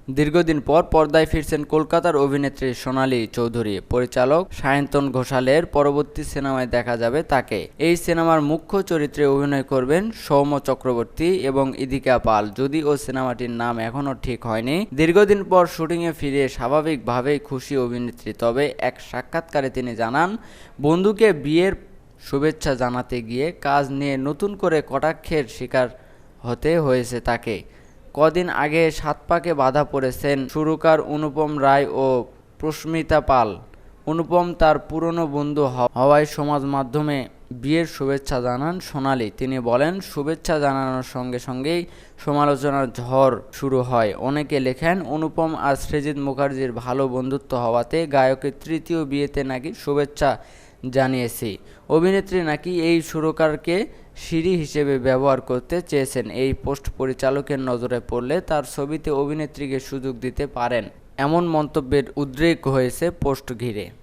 দীর্ঘদিন পর পর্দায় ফিরছেন কলকাতার অভিনেত্রী সোনালী চৌধুরী। পরিচালক সায়ন্তন ঘোষালের পরবর্তী সিনেমায় দেখা যাবে তাকে। এই সিনেমার মুখ্য চরিত্রে অভিনয় করবেন সৌম্য চক্রবর্তী এবং ইদিকা পাল। যদিও সিনেমাটির নাম এখনও ঠিক হয়নি। দীর্ঘদিন পর শুটিংয়ে ফিরে স্বাভাবিকভাবেই খুশি অভিনেত্রী। তবে এক সাক্ষাৎকারে তিনি জানান, বন্ধুকে বিয়ের শুভেচ্ছা জানাতে গিয়ে কাজ নিয়ে নতুন করে কটাক্ষের শিকার হতে হয়েছে তাকে। কদিন আগে সাত পাকে বাধা পড়েছেন সুরকার অনুপম রায় ও প্রস্মিতা পাল। অনুপম তার পুরনো বন্ধু হওয়ায় সমাজ মাধ্যমে বিয়ের শুভেচ্ছা জানান সোনালী। তিনি বলেন, শুভেচ্ছা জানানোর সঙ্গে সঙ্গেই সমালোচনার ঝড় শুরু হয়। অনেকে লেখেন, অনুপম আর সৃজিত মুখার্জির ভালো বন্ধুত্ব হওয়াতে গায়কের তৃতীয় বিয়েতে নাকি শুভেচ্ছা জানিয়েছি। অভিনেত্রী নাকি এই সুরকারকে সিঁড়ি হিসেবে ব্যবহার করতে চেয়েছেন। এই পোস্ট পরিচালকের নজরে পড়লে তার ছবিতে অভিনেত্রীকে সুযোগ দিতে পারেন, এমন মন্তব্যের উদ্রেক হয়েছে পোস্ট ঘিরে।